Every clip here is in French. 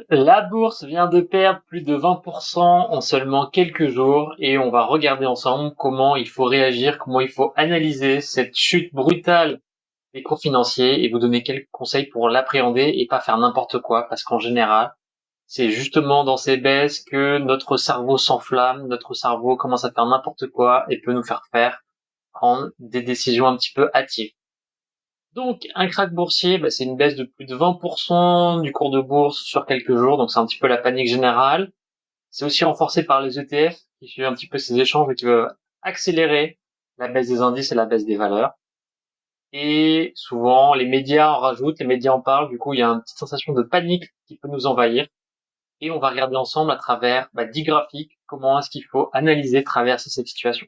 La bourse vient de perdre plus de 20% en seulement quelques jours et on va regarder ensemble comment il faut réagir, comment il faut analyser cette chute brutale des cours financiers et vous donner quelques conseils pour l'appréhender et pas faire n'importe quoi parce qu'en général, c'est justement dans ces baisses que notre cerveau s'enflamme, notre cerveau commence à faire n'importe quoi et peut nous faire prendre des décisions un petit peu hâtives. Donc, un krach boursier, c'est une baisse de plus de 20% du cours de bourse sur quelques jours, donc c'est un petit peu la panique générale. C'est aussi renforcé par les ETF, qui suivent un petit peu ces échanges et qui veulent accélérer la baisse des indices et la baisse des valeurs. Et souvent, les médias en rajoutent, les médias en parlent, du coup, il y a une petite sensation de panique qui peut nous envahir. Et on va regarder ensemble à travers 10 graphiques comment est-ce qu'il faut analyser, traverser cette situation.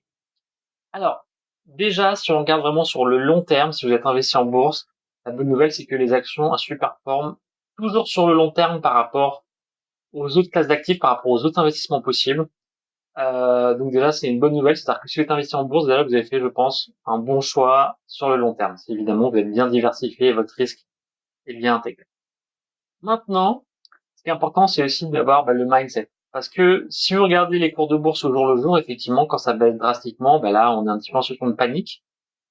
Alors, déjà, si on regarde vraiment sur le long terme, si vous êtes investi en bourse, la bonne nouvelle, c'est que les actions superperforment toujours sur le long terme par rapport aux autres classes d'actifs, par rapport aux autres investissements possibles. Donc déjà, c'est une bonne nouvelle, c'est-à-dire que si vous êtes investi en bourse, déjà, vous avez fait, je pense, un bon choix sur le long terme. Si évidemment, vous êtes bien diversifié et votre risque est bien intégré. Maintenant, ce qui est important, c'est aussi d'avoir le mindset. Parce que si vous regardez les cours de bourse au jour le jour, effectivement, quand ça baisse drastiquement, là, on est un petit peu en situation de panique.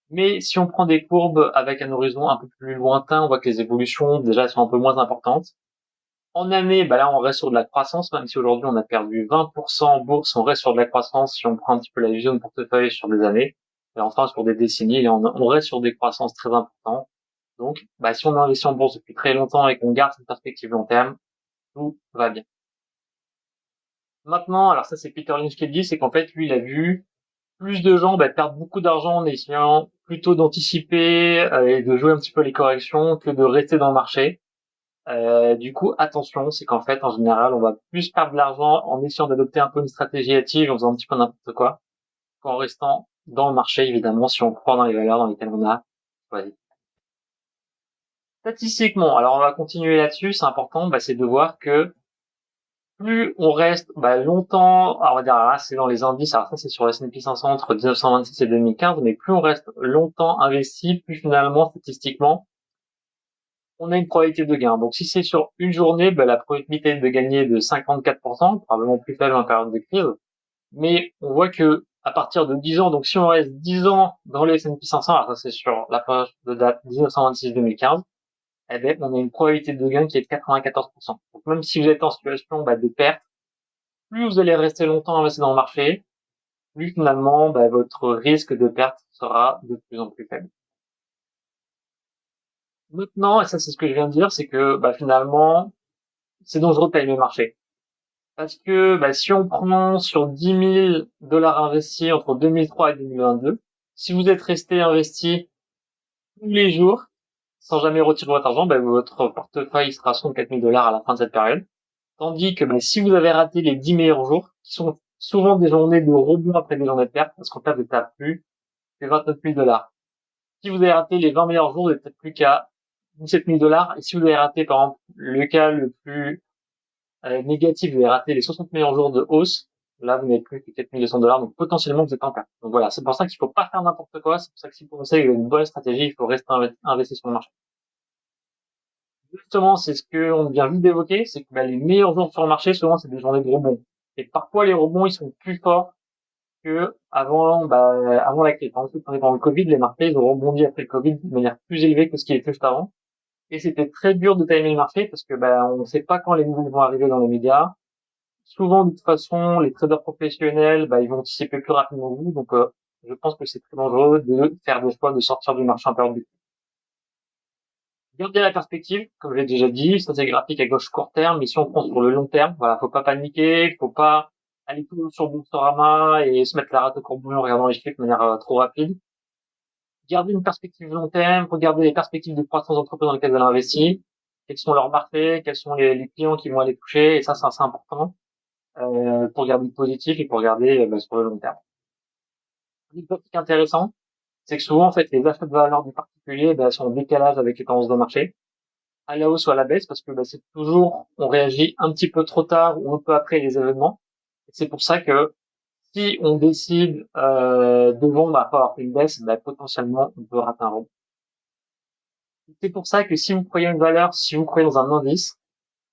Mais si on prend des courbes avec un horizon un peu plus lointain, on voit que les évolutions déjà sont un peu moins importantes. En année, là on reste sur de la croissance, même si aujourd'hui on a perdu 20% en bourse, on reste sur de la croissance si on prend un petit peu la vision de portefeuille sur des années, et enfin sur des décennies, et on reste sur des croissances très importantes. Donc, si on investit en bourse depuis très longtemps et qu'on garde cette perspective long terme, tout va bien. Maintenant, alors ça c'est Peter Lynch qui le dit, c'est qu'en fait lui il a vu plus de gens perdent beaucoup d'argent en essayant plutôt d'anticiper et de jouer un petit peu les corrections que de rester dans le marché. Du coup, attention, c'est qu'en fait, en général, on va plus perdre de l'argent en essayant d'adopter un peu une stratégie active, en faisant un petit peu n'importe quoi, qu'en restant dans le marché, évidemment, si on croit dans les valeurs dans lesquelles on a choisi. Statistiquement, alors on va continuer là-dessus, c'est important, c'est de voir que plus on reste longtemps, alors on va dire là c'est dans les indices, alors ça c'est sur le S&P 500 entre 1926 et 2015, mais plus on reste longtemps investi, plus finalement statistiquement on a une probabilité de gain. Donc si c'est sur une journée, la probabilité de gagner est de 54%, probablement plus faible en période de crise, mais on voit que à partir de 10 ans, donc si on reste 10 ans dans le S&P 500, alors ça c'est sur la page de date 1926-2015, on a une probabilité de gain qui est de 94%. Donc même si vous êtes en situation de perte, plus vous allez rester longtemps investi dans le marché, plus finalement votre risque de perte sera de plus en plus faible. Maintenant, et ça c'est ce que je viens de dire, c'est que finalement, c'est dangereux de timer le marché. Parce que si on prend sur 10 000 dollars investis entre 2003 et 2022, si vous êtes resté investi tous les jours, sans jamais retirer votre argent, votre portefeuille sera à 64 000 dollars à la fin de cette période. Tandis que si vous avez raté les 10 meilleurs jours, qui sont souvent des journées de rebond après des journées de perte, parce qu'en fait, vous êtes à plus que 29 000 dollars. Si vous avez raté les 20 meilleurs jours, vous n'êtes plus qu'à 17 000 dollars. Et si vous avez raté, par exemple, le cas le plus négatif, vous avez raté les 60 meilleurs jours de hausse, là, vous n'êtes plus que 4 200 dollars, donc potentiellement, vous êtes en perte. Donc voilà, c'est pour ça qu'il faut pas faire n'importe quoi, c'est pour ça que si vous pensez qu'il y a une bonne stratégie, il faut rester investi sur le marché. Justement, c'est ce qu'on vient juste d'évoquer, c'est que les meilleurs jours sur le marché, souvent, c'est des journées de rebond. Et parfois, les rebonds, ils sont plus forts que avant la crise. Par exemple, pendant le Covid, les marchés, ils ont rebondi après le Covid de manière plus élevée que ce qui était juste avant. Et c'était très dur de timer le marché parce que, on ne sait pas quand les nouvelles vont arriver dans les médias. Souvent, de toute façon, les traders professionnels, ils vont anticiper plus rapidement que vous. Donc, je pense que c'est très dangereux de faire des choix de sortir du marché en période de crise. Gardez la perspective, comme j'ai déjà dit, ça c'est graphique à gauche court terme, mais si on prend sur le long terme, voilà, faut pas paniquer, faut pas aller tout sur Boursorama et se mettre la rate au courbouillon en regardant les chiffres de manière trop rapide. Gardez une perspective long terme, regardez les perspectives de croissance d'entreprise dans lesquelles vous allez investir, quels sont leurs marchés, quels sont les clients qui vont aller toucher, et ça c'est assez important pour garder le positif et pour garder sur le long terme. Un topic intéressant, c'est que souvent en fait les achats de valeur du particulier sont en décalage avec les tendances de marché, à la hausse ou à la baisse, parce que c'est toujours on réagit un petit peu trop tard ou un peu après les événements. C'est pour ça que si on décide de vendre après avoir fait une baisse, potentiellement on peut rater un rebond. C'est pour ça que si vous croyez une valeur, si vous croyez dans un indice,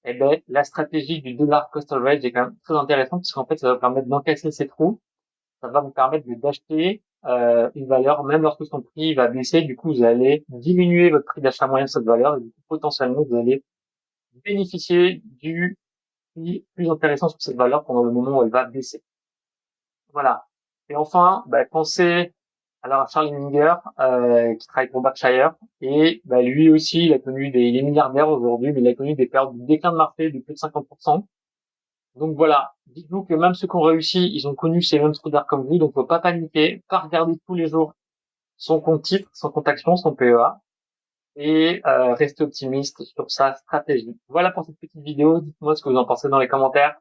eh ben, la stratégie du dollar cost average est quand même très intéressante parce qu'en fait, ça va vous permettre d'encaisser ces trous. Ça va vous permettre d'acheter une valeur même lorsque son prix va baisser. Du coup, vous allez diminuer votre prix d'achat moyen de cette valeur et du coup, potentiellement, vous allez bénéficier du prix plus intéressant sur cette valeur pendant le moment où elle va baisser. Voilà. Et enfin, pensez alors à Charlie Munger, qui travaille pour Berkshire, et lui aussi, il est milliardaire aujourd'hui, mais il a connu des périodes de déclin de marché de plus de 50%. Donc voilà, dites-vous que même ceux qui ont réussi, ils ont connu ces mêmes trous d'air comme vous, donc faut pas paniquer, pas regarder tous les jours son compte titre, son compte action, son PEA, et rester optimiste sur sa stratégie. Voilà pour cette petite vidéo, dites-moi ce que vous en pensez dans les commentaires.